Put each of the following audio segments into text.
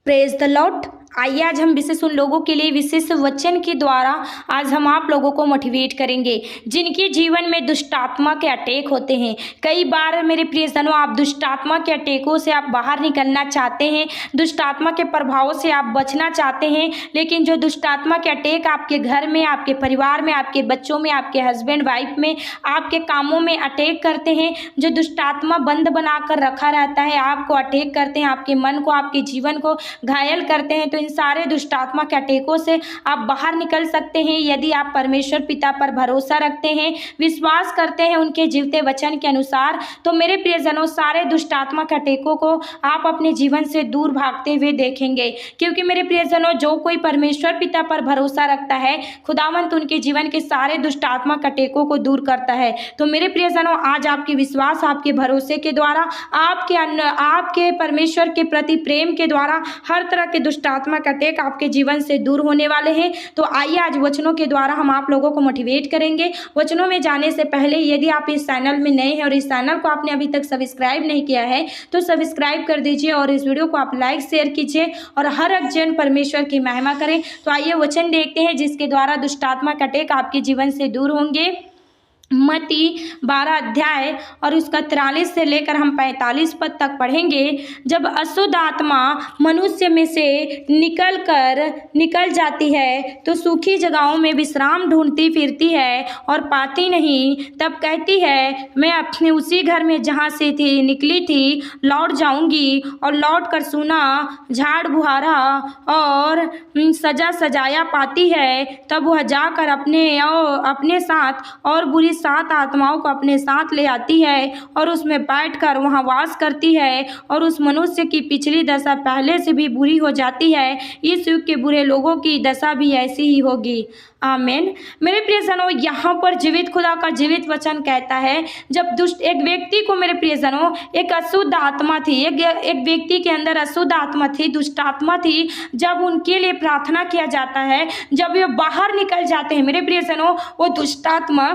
Praise the Lord. आइए आज हम विशेष उन लोगों के लिए विशेष वचन के द्वारा आज हम आप लोगों को मोटिवेट करेंगे जिनके जीवन में दुष्ट आत्मा के अटैक होते हैं। कई बार मेरे प्रियजनों, आप दुष्ट आत्मा के अटैकों से आप बाहर निकलना चाहते हैं, दुष्ट आत्मा के प्रभाव से आप बचना चाहते हैं, लेकिन जो दुष्ट आत्मा के अटैक आपके घर में, आपके परिवार में, आपके बच्चों में, आपके हस्बैंड वाइफ में, आपके कामों में अटैक करते हैं, जो दुष्ट आत्मा बंद बनाकर रखा रहता है, आपको अटैक करते हैं, आपके मन को, आपके जीवन को घायल करते हैं, तो इन सारे दुष्ट आत्मा के अटैकों से आप बाहर निकल सकते हैं यदि आप परमेश्वर पिता पर भरोसा रखते हैं, विश्वास करते हैं उनके जीवते वचन के अनुसार। तो मेरे प्रियजनों, सारे दुष्ट आत्मा के अटैकों को आप अपने जीवन से दूर भागते हुए देखेंगे, क्योंकि मेरे प्रियजनों, जो कोई परमेश्वर पिता पर भरोसा रखता है, खुदावंत उनके जीवन के सारे दुष्ट आत्मा के अटैकों को दूर करता है। तो मेरे प्रियजनों, आज आपके विश्वास, आपके भरोसे के द्वारा, आपके परमेश्वर के प्रति प्रेम के द्वारा हर तरह के दुष्ट आत्मा का अटैक आपके जीवन से दूर होने वाले हैं। तो आइए आज वचनों के द्वारा हम आप लोगों को मोटिवेट करेंगे। वचनों में जाने से पहले यदि आप इस चैनल में नए हैं और इस चैनल को आपने अभी तक सब्सक्राइब नहीं किया है तो सब्सक्राइब कर दीजिए और इस वीडियो को आप लाइक शेयर कीजिए और हर एक जन परमेश्वर की महिमा करें। तो आइए वचन देखते हैं जिसके द्वारा दुष्ट आत्मा का अटैक आपके जीवन से दूर होंगे। मत्ती 12 अध्याय और उसका 43 से लेकर हम 45 पद तक पढ़ेंगे। जब अशुद्ध आत्मा मनुष्य में से निकल जाती है तो सूखी जगहों में विश्राम ढूंढती फिरती है और पाती नहीं। तब कहती है, मैं अपने उसी घर में जहाँ से निकली थी लौट जाऊंगी, और लौट कर सोना, झाड़ बुहारा और सजा सजाया पाती है। तब वह जाकर अपने साथ और बुरी 7 आत्माओं को अपने साथ ले आती है और उसमें बैठकर वहां वास करती है, और उस मनुष्य की पिछली दशा पहले से भी बुरी हो जाती है। इस युग के बुरे लोगों की दशा भी ऐसी ही होगी। आमीन। मेरे प्रियजनों, यहाँ पर जीवित खुदा का जीवित वचन कहता है, जब दुष्ट एक व्यक्ति को, मेरे प्रियजनों, एक अशुद्ध आत्मा थी, एक व्यक्ति के अंदर अशुद्ध आत्मा थी, दुष्ट आत्मा थी, जब उनके लिए प्रार्थना किया जाता है, जब वे बाहर निकल जाते हैं, मेरे प्रियजनों, वो दुष्ट आत्मा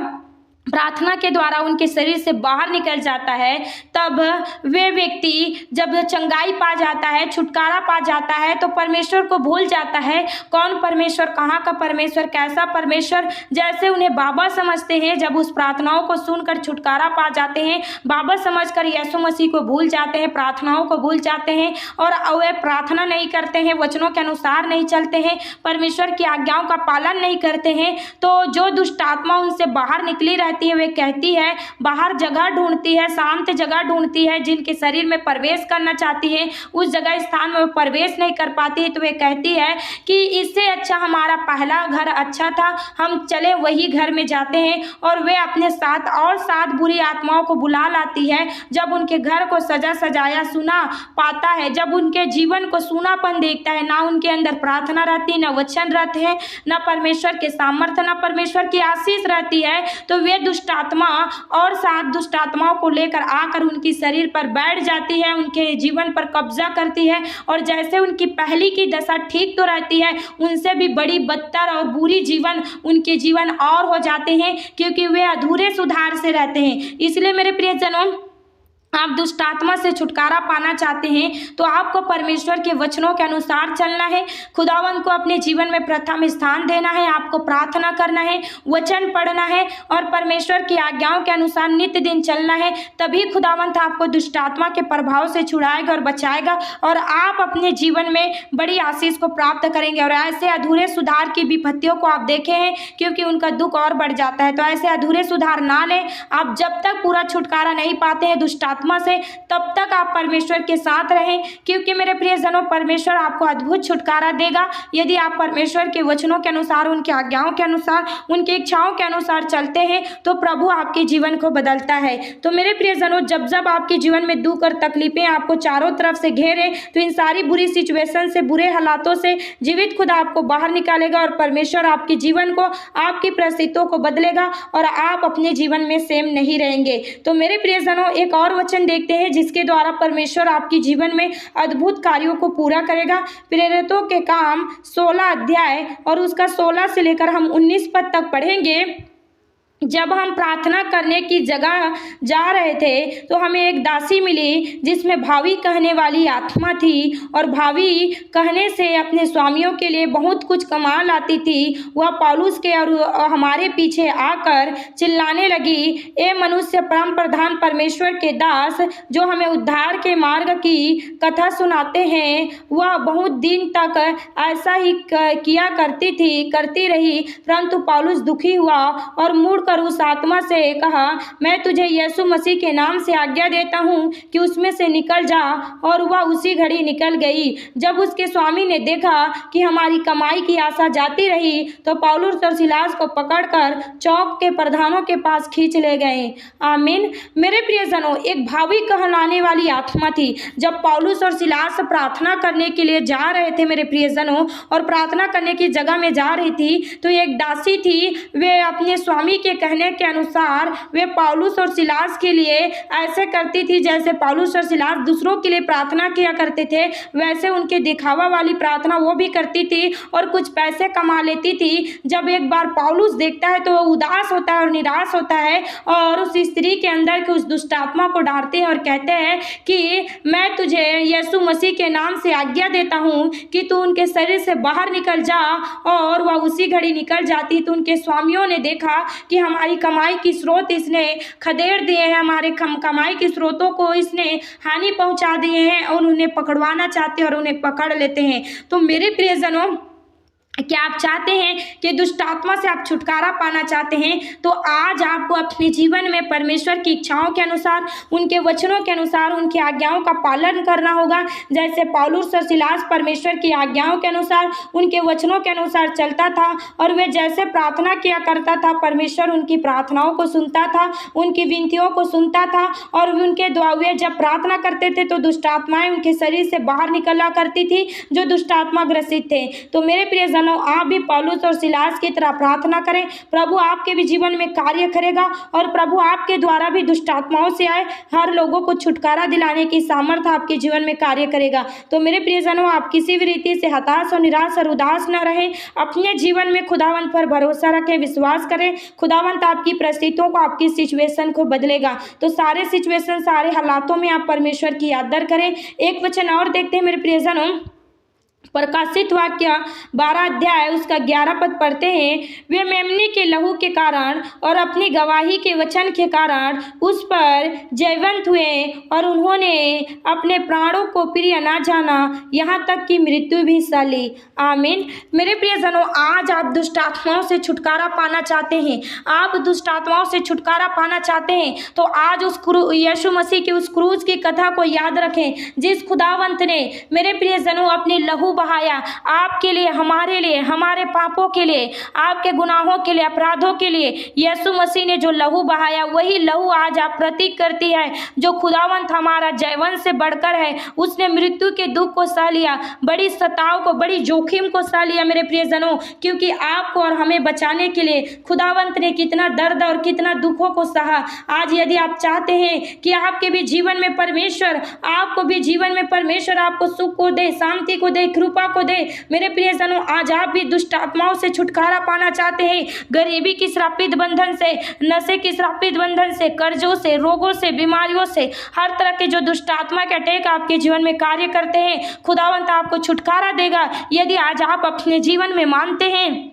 प्रार्थना के द्वारा उनके शरीर से बाहर निकल जाता है, तब वे व्यक्ति जब चंगाई पा जाता है, छुटकारा पा जाता है, तो परमेश्वर को भूल जाता है। कौन परमेश्वर, कहाँ का परमेश्वर, कैसा परमेश्वर, जैसे उन्हें बाबा समझते हैं। जब उस प्रार्थनाओं को सुनकर छुटकारा पा जाते हैं, बाबा समझकर यीशु मसीह को भूल जाते हैं, प्रार्थनाओं को भूल जाते हैं और वे प्रार्थना नहीं करते हैं, वचनों के अनुसार नहीं चलते हैं, परमेश्वर की आज्ञाओं का पालन नहीं करते हैं, तो जो दुष्ट आत्मा उनसे बाहर निकली रहती है, वे कहती है, बाहर जगह ढूंढती है, शांत जगह ढूंढती है, जिनके शरीर में प्रवेश करना चाहती है, उस जगह स्थान में प्रवेश नहीं कर पाती है। तो वे कहती है कि इससे अच्छा हमारा पहला घर अच्छा था, हम चले वही घर में जाते हैं, और वे अपने साथ और 7 बुरी आत्माओं को बुला लाती है। जब उनके घर को सजा सजाया सुना पाता है, जब उनके जीवन को सूनापन देखता है, ना उनके अंदर प्रार्थना रहती, ना वचन रहते हैं, ना परमेश्वर के सामर्थ्य, ना परमेश्वर की आशीष रहती है, तो वे दुष्ट आत्मा और 7 दुष्ट आत्माओं को लेकर आकर उनकी शरीर पर बैठ जाती है, उनके जीवन पर कब्जा करती है, और जैसे उनकी पहली की दशा ठीक तो रहती है, उनसे भी बड़ी बदतर और बुरी जीवन उनके जीवन और हो जाते हैं, क्योंकि वे अधूरे सुधार से रहते हैं। इसलिए मेरे प्रियजनों, आप दुष्ट आत्मा से छुटकारा पाना चाहते हैं तो आपको परमेश्वर के वचनों के अनुसार चलना है, खुदावंत को अपने जीवन में प्रथम स्थान देना है, आपको प्रार्थना करना है, वचन पढ़ना है और परमेश्वर की आज्ञाओं के अनुसार नित्य दिन चलना है। तभी खुदावंत आपको दुष्ट आत्मा के प्रभाव से छुड़ाएगा और बचाएगा, और आप अपने जीवन में बड़ी आशीष को प्राप्त करेंगे। और ऐसे अधूरे सुधार की विपत्तियों को आप देखे हैं, क्योंकि उनका दुख और बढ़ जाता है। तो ऐसे अधूरे सुधार ना लें। आप जब तक पूरा छुटकारा नहीं पाते हैं दुष्ट आत्मा से, तब तक आप परमेश्वर के साथ रहें, क्योंकि मेरे प्रियजनों, परमेश्वर आपको अद्भुत छुटकारा देगा यदि आप परमेश्वर के वचनों के अनुसार, उनकी आज्ञाओं के अनुसार, उनकी इच्छाओं के अनुसार चलते हैं, तो प्रभु आपके जीवन को बदलता है। तो मेरे प्रियजनों, जब जब आपके जीवन में दुख और तकलीफें आपको चारों तरफ से घेरे, तो इन सारी बुरी सिचुएशन से, बुरे हालातों से जीवित खुदा आपको बाहर निकालेगा, और परमेश्वर आपके जीवन को, आपकी परिस्थितियों को बदलेगा, और आप अपने जीवन में सेम नहीं रहेंगे। तो मेरे प्रियजनों, एक और वचन देखते हैं जिसके द्वारा परमेश्वर आपके जीवन में अद्भुत कार्यों को पूरा करेगा। प्रेरितों के काम 16 अध्याय और उसका 16 से लेकर हम 19 पद तक पढ़ेंगे। जब हम प्रार्थना करने की जगह जा रहे थे तो हमें एक दासी मिली जिसमें भावी कहने वाली आत्मा थी और भावी कहने से अपने स्वामियों के लिए बहुत कुछ कमा लाती थी। वह पौलुस के और हमारे पीछे आकर चिल्लाने लगी, ए मनुष्य, परम प्रधान परमेश्वर के दास जो हमें उद्धार के मार्ग की कथा सुनाते हैं, वह बहुत दिन तक ऐसा ही किया करती रही। परंतु पौलुस दुखी हुआ और मुड़कर उस आत्मा से कहा, मैं तुझे यीशु मसीह के नाम से आज्ञा देता हूँ कि उसमें से निकल जा। और वह उसी घड़ी निकल गई। जब उसके स्वामी ने देखा कि हमारी कमाई की आशा जाती रही तो पौलुस और सिलास को पकड़कर चौक के प्रधानों के पास खींच ले गए। आमीन। मेरे प्रियजनों, एक भावी कहलाने वाली आत्मा थी। जब पौलुस और सिलास प्रार्थना करने के लिए जा रहे थे मेरे प्रियजनों, और प्रार्थना करने की जगह में जा रही थी, तो एक दासी थी। वे अपने स्वामी के कहने के अनुसार वे पौलुस और सिलास के लिए ऐसे करती थी जैसे पौलुस और सिलास दूसरों के लिए प्रार्थना किया करते थे, वैसे उनके दिखावा वाली प्रार्थना वो भी करती थी और कुछ पैसे कमा लेती थी। जब एक बार पौलुस देखता है तो वो उदास होता है और निराश होता है और उस स्त्री के अंदर के उस दुष्ट आत्मा को डांटते हैं और कहते हैं कि मैं तुझे यीशु मसीह के नाम से आज्ञा देता हूँ कि तू उनके शरीर से बाहर निकल जा। और वह उसी घड़ी निकल जाती। तो उनके स्वामियों ने देखा कि हमारी कमाई की स्रोत इसने खदेड़ दिए हैं, हमारे कमाई के स्रोतों को इसने हानि पहुंचा दिए हैं और उन्हें पकड़वाना चाहते हैं और उन्हें पकड़ लेते हैं। तो मेरे प्रियजनों, क्या आप चाहते हैं कि दुष्ट आत्मा से आप छुटकारा पाना चाहते हैं, तो आज आपको अपने जीवन में परमेश्वर की इच्छाओं के अनुसार, उनके वचनों के अनुसार, उनकी आज्ञाओं का पालन करना होगा। जैसे पौलुस और सिलास परमेश्वर की आज्ञाओं के अनुसार, उनके वचनों के अनुसार चलता था और वे जैसे प्रार्थना किया करता था, परमेश्वर उनकी प्रार्थनाओं को सुनता था, उनकी विनतियों को सुनता था। और उनके द्वारा वे जब प्रार्थना करते थे तो दुष्ट आत्माएं उनके शरीर से बाहर निकला करती थी जो दुष्ट आत्मा ग्रसित थे। तो मेरे प्रिय आप भी पौलुस और सिलास की तरह प्रार्थना करें। प्रभु आपके भी जीवन में कार्य करेगा और प्रभु आपके द्वारा भी दुष्ट आत्माओं से आए हर लोगों को छुटकारा दिलाने की सामर्थ्य आपके जीवन में कार्य करेगा। तो मेरे प्रियजनों, आप किसी भी रीति से हताश और निराश और उदास न रहें। अपने जीवन में खुदावंत पर भरोसा रखें, विश्वास करें। खुदावंत आपकी परिस्थितियों को, आपकी सिचुएशन को बदलेगा। तो सारे सिचुएशन, सारे हालातों में आप परमेश्वर की आदर करें। एक वचन और देखते हैं मेरे प्रियजनों, प्रकाशित वाक्य 12 अध्याय उसका 11 पद पढ़ते हैं। वे मेमने के लहू के कारण और अपनी गवाही के वचन के कारण उस पर जयवंत हुए और उन्होंने अपने प्राणों को प्रिय ना जाना, यहाँ तक कि मृत्यु भी सह ली। आमीन। मेरे प्रियजनों, आज आप दुष्ट आत्माओं से छुटकारा पाना चाहते हैं, आप दुष्ट आत्माओं से छुटकारा पाना चाहते हैं, तो आज उस यीशु मसीह की उस क्रूज की कथा को याद रखें, जिस खुदावंत ने मेरे प्रियजनों अपनी लहू बहाया आपके लिए, हमारे लिए, हमारे पापों के लिए, आपके गुनाहों के लिए, अपराधों के लिए। यीशु मसीह ने जो लहू बहाया, वही लहू आज आप प्रतीक करती है जो खुदावंत हमारा जयवंत से बढ़कर है। उसने मृत्यु के दुख को सह लिया, बड़ी सताव को, बड़ी जोखिम को सह लिया मेरे प्रियजनों, क्योंकि आपको और हमें बचाने के लिए खुदावंत ने कितना दर्द और कितना दुखों को सहा। आज यदि आप चाहते हैं कि आपके भी जीवन में परमेश्वर, आपको भी जीवन में परमेश्वर आपको सुख को दे, शांति को दे, कृपा को दे, मेरे प्रियजनों, आज आप भी दुष्ट आत्माओं से छुटकारा पाना चाहते हैं, गरीबी की श्रापित बंधन से, नशे की श्रापित बंधन से, कर्जों से, रोगों से, बीमारियों से, हर तरह के जो दुष्ट आत्मा के अटैक आपके जीवन में कार्य करते हैं, खुदावंत आपको छुटकारा देगा यदि आज आप अपने जीवन में मानते हैं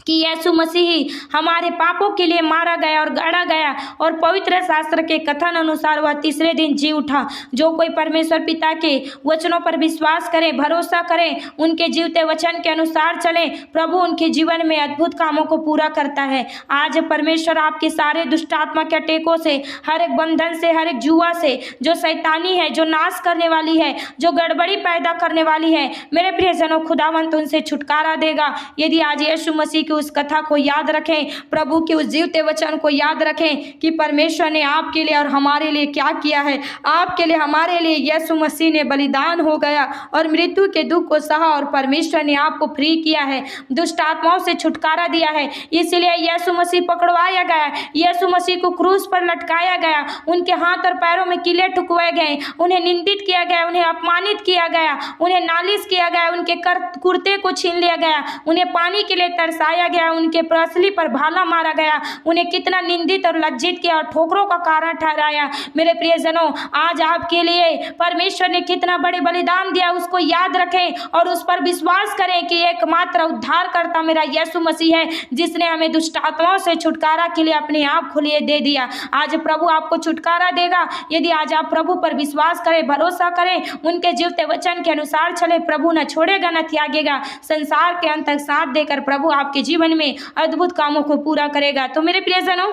कि यीशु मसीह हमारे पापों के लिए मारा गया और गाड़ा गया और पवित्र शास्त्र के कथन अनुसार वह तीसरे दिन जी उठा। जो कोई परमेश्वर पिता के वचनों पर विश्वास करे, भरोसा करे, उनके जीवते वचन के अनुसार चले, प्रभु उनके जीवन में अद्भुत कामों को पूरा करता है। आज परमेश्वर आपके सारे दुष्ट आत्मा के अटैकों से, हर एक बंधन से, हर एक जुआ से, जो शैतानी है, जो नाश करने वाली है, जो गड़बड़ी पैदा करने वाली है, मेरे प्रियजनों, खुदावंत उनसे छुटकारा देगा यदि आज यीशु मसीह उस कथा को याद रखें, प्रभु के उस जीवते वचन को याद रखें कि परमेश्वर ने आपके लिए और हमारे लिए क्या किया है। आपके लिए, हमारे लिए यीशु मसीह ने बलिदान हो गया और मृत्यु के दुख को सहा और परमेश्वर ने आपको फ्री किया है, दुष्ट आत्माओं से छुटकारा दिया है। इसलिए यीशु मसीह पकड़वाया गया, यीशु मसीह को क्रूस पर लटकाया गया, उनके हाथ और पैरों में कीले ठुकवाए गए, उन्हें निंदित किया गया, उन्हें अपमानित किया गया, उन्हें नालिश किया गया, उनके कुर्ते को छीन लिया गया, उन्हें पानी के लिए तरसाया गिराया गया, उनके प्रसली पर भाला मारा गया, उन्हें कितना निंदित और लज्जित किया और ठोकरों का कारण ठहराया। मेरे प्रियजनों, आज आपके लिए परमेश्वर ने कितना बड़े बलिदान दिया, उसको याद रखें और उस पर विश्वास करें कि एकमात्र उद्धारकर्ता मेरा यीशु मसीह है, जिसने हमें दुष्ट आत्माओं से छुटकारा के लिए अपने आप खुले दे दिया। आज प्रभु आपको छुटकारा देगा यदि आज आप प्रभु पर विश्वास करें, भरोसा करें, उनके जीवते वचन के अनुसार चले। प्रभु न छोड़ेगा न त्यागेगा, संसार के अंत तक साथ देकर प्रभु आपके जीवन में अद्भुत कामों को पूरा करेगा। तो मेरे प्रियजनों,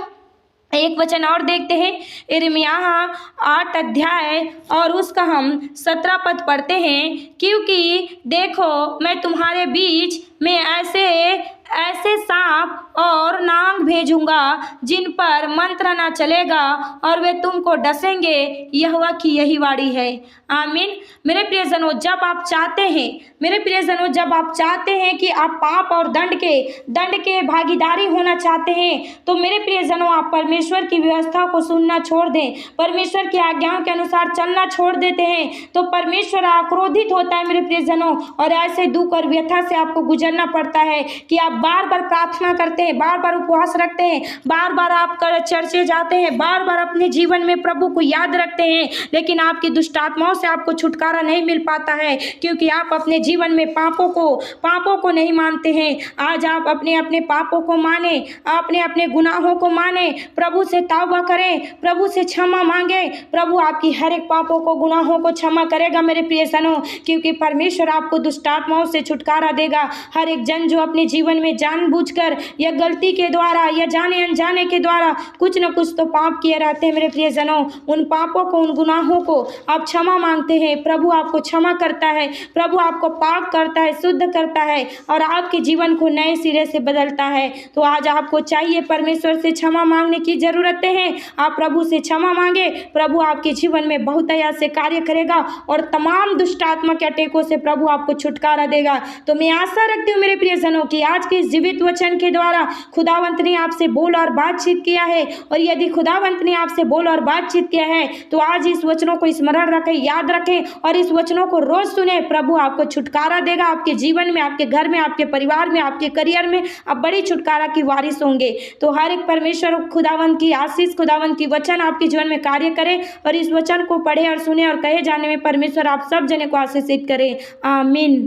एक वचन और देखते हैं, यिर्मयाह 8 अध्याय और उसका हम 17 पद पढ़ते हैं। क्योंकि देखो, मैं तुम्हारे बीच में ऐसे सांप और नाग भेजूंगा जिन पर मंत्र न चलेगा और वे तुमको डसेंगे, यहोवा की यही वाणी है। आमीन। मेरे प्रियजनों, जब आप चाहते हैं कि आप पाप और दंड के भागीदारी होना चाहते हैं, तो मेरे प्रियजनों, आप परमेश्वर की व्यवस्था को सुनना छोड़ दें, परमेश्वर की आज्ञाओं के अनुसार चलना छोड़ देते हैं, तो परमेश्वर आक्रोधित होता है मेरे प्रियजनों। और ऐसे दुख और व्यथा से आपको गुजरना पड़ता है कि आप बार बार प्रार्थना करते हैं, बार बार उपवास रखते हैं, बार बार आप चर्चे जाते हैं, बार बार अपने जीवन में प्रभु को याद रखते हैं, लेकिन आपकी दुष्ट आत्माओं से आपको छुटकारा नहीं मिल पाता है, क्योंकि आप अपने जीवन में पापों को नहीं मानते हैं। आज आप अपने पापों को माने, अपने गुनाहों को माने, प्रभु से तौबा करें, प्रभु से क्षमा मांगे। प्रभु आपकी हर एक पापों को, गुनाहों को क्षमा करेगा मेरे प्रियजनों, क्योंकि परमेश्वर आपको दुष्ट आत्माओं से छुटकारा देगा। हर एक जन जो अपने जीवन में जानबूझकर या गलती के द्वारा या जाने अनजाने के द्वारा कुछ न कुछ तो पाप किए रहते हैं मेरे प्रियजनों, उन पापों को, उन गुनाहों को आप क्षमा मांगते हैं, प्रभु आपको क्षमा करता है, प्रभु आपको पाक करता है, शुद्ध करता है और आपके जीवन को नए सिरे से बदलता है। तो आज आपको चाहिए परमेश्वर से क्षमा मांगने की जरूरतें हैं। आप प्रभु से क्षमा मांगे, प्रभु आपके जीवन में बहुत से कार्य करेगा और तमाम दुष्ट आत्मा के अटैकों से प्रभु आपको छुटकारा देगा। तो मैं आशा रखती हूँ मेरे प्रियजनों कि आज के इस जीवित वचन के द्वारा खुदावंत ने आपसे बोल और बातचीत किया है, और यदि खुदावंत ने आपसे बोल और बातचीत किया है तो आज इस वचनों को स्मरण रखें, याद रखें और इस वचनों को रोज सुने। प्रभु आपको छुटकारा देगा, आपके जीवन में, आपके घर में, आपके परिवार में, आपके करियर में आप बड़ी छुटकारा की वारिस होंगे। तो हर एक परमेश्वर खुदावंत की आशीष, खुदावंत की वचन आपके जीवन में कार्य करे और इस वचन को पढ़े और सुने और कहे जाने में परमेश्वर आप सब जने को आशीषित करे। आमीन।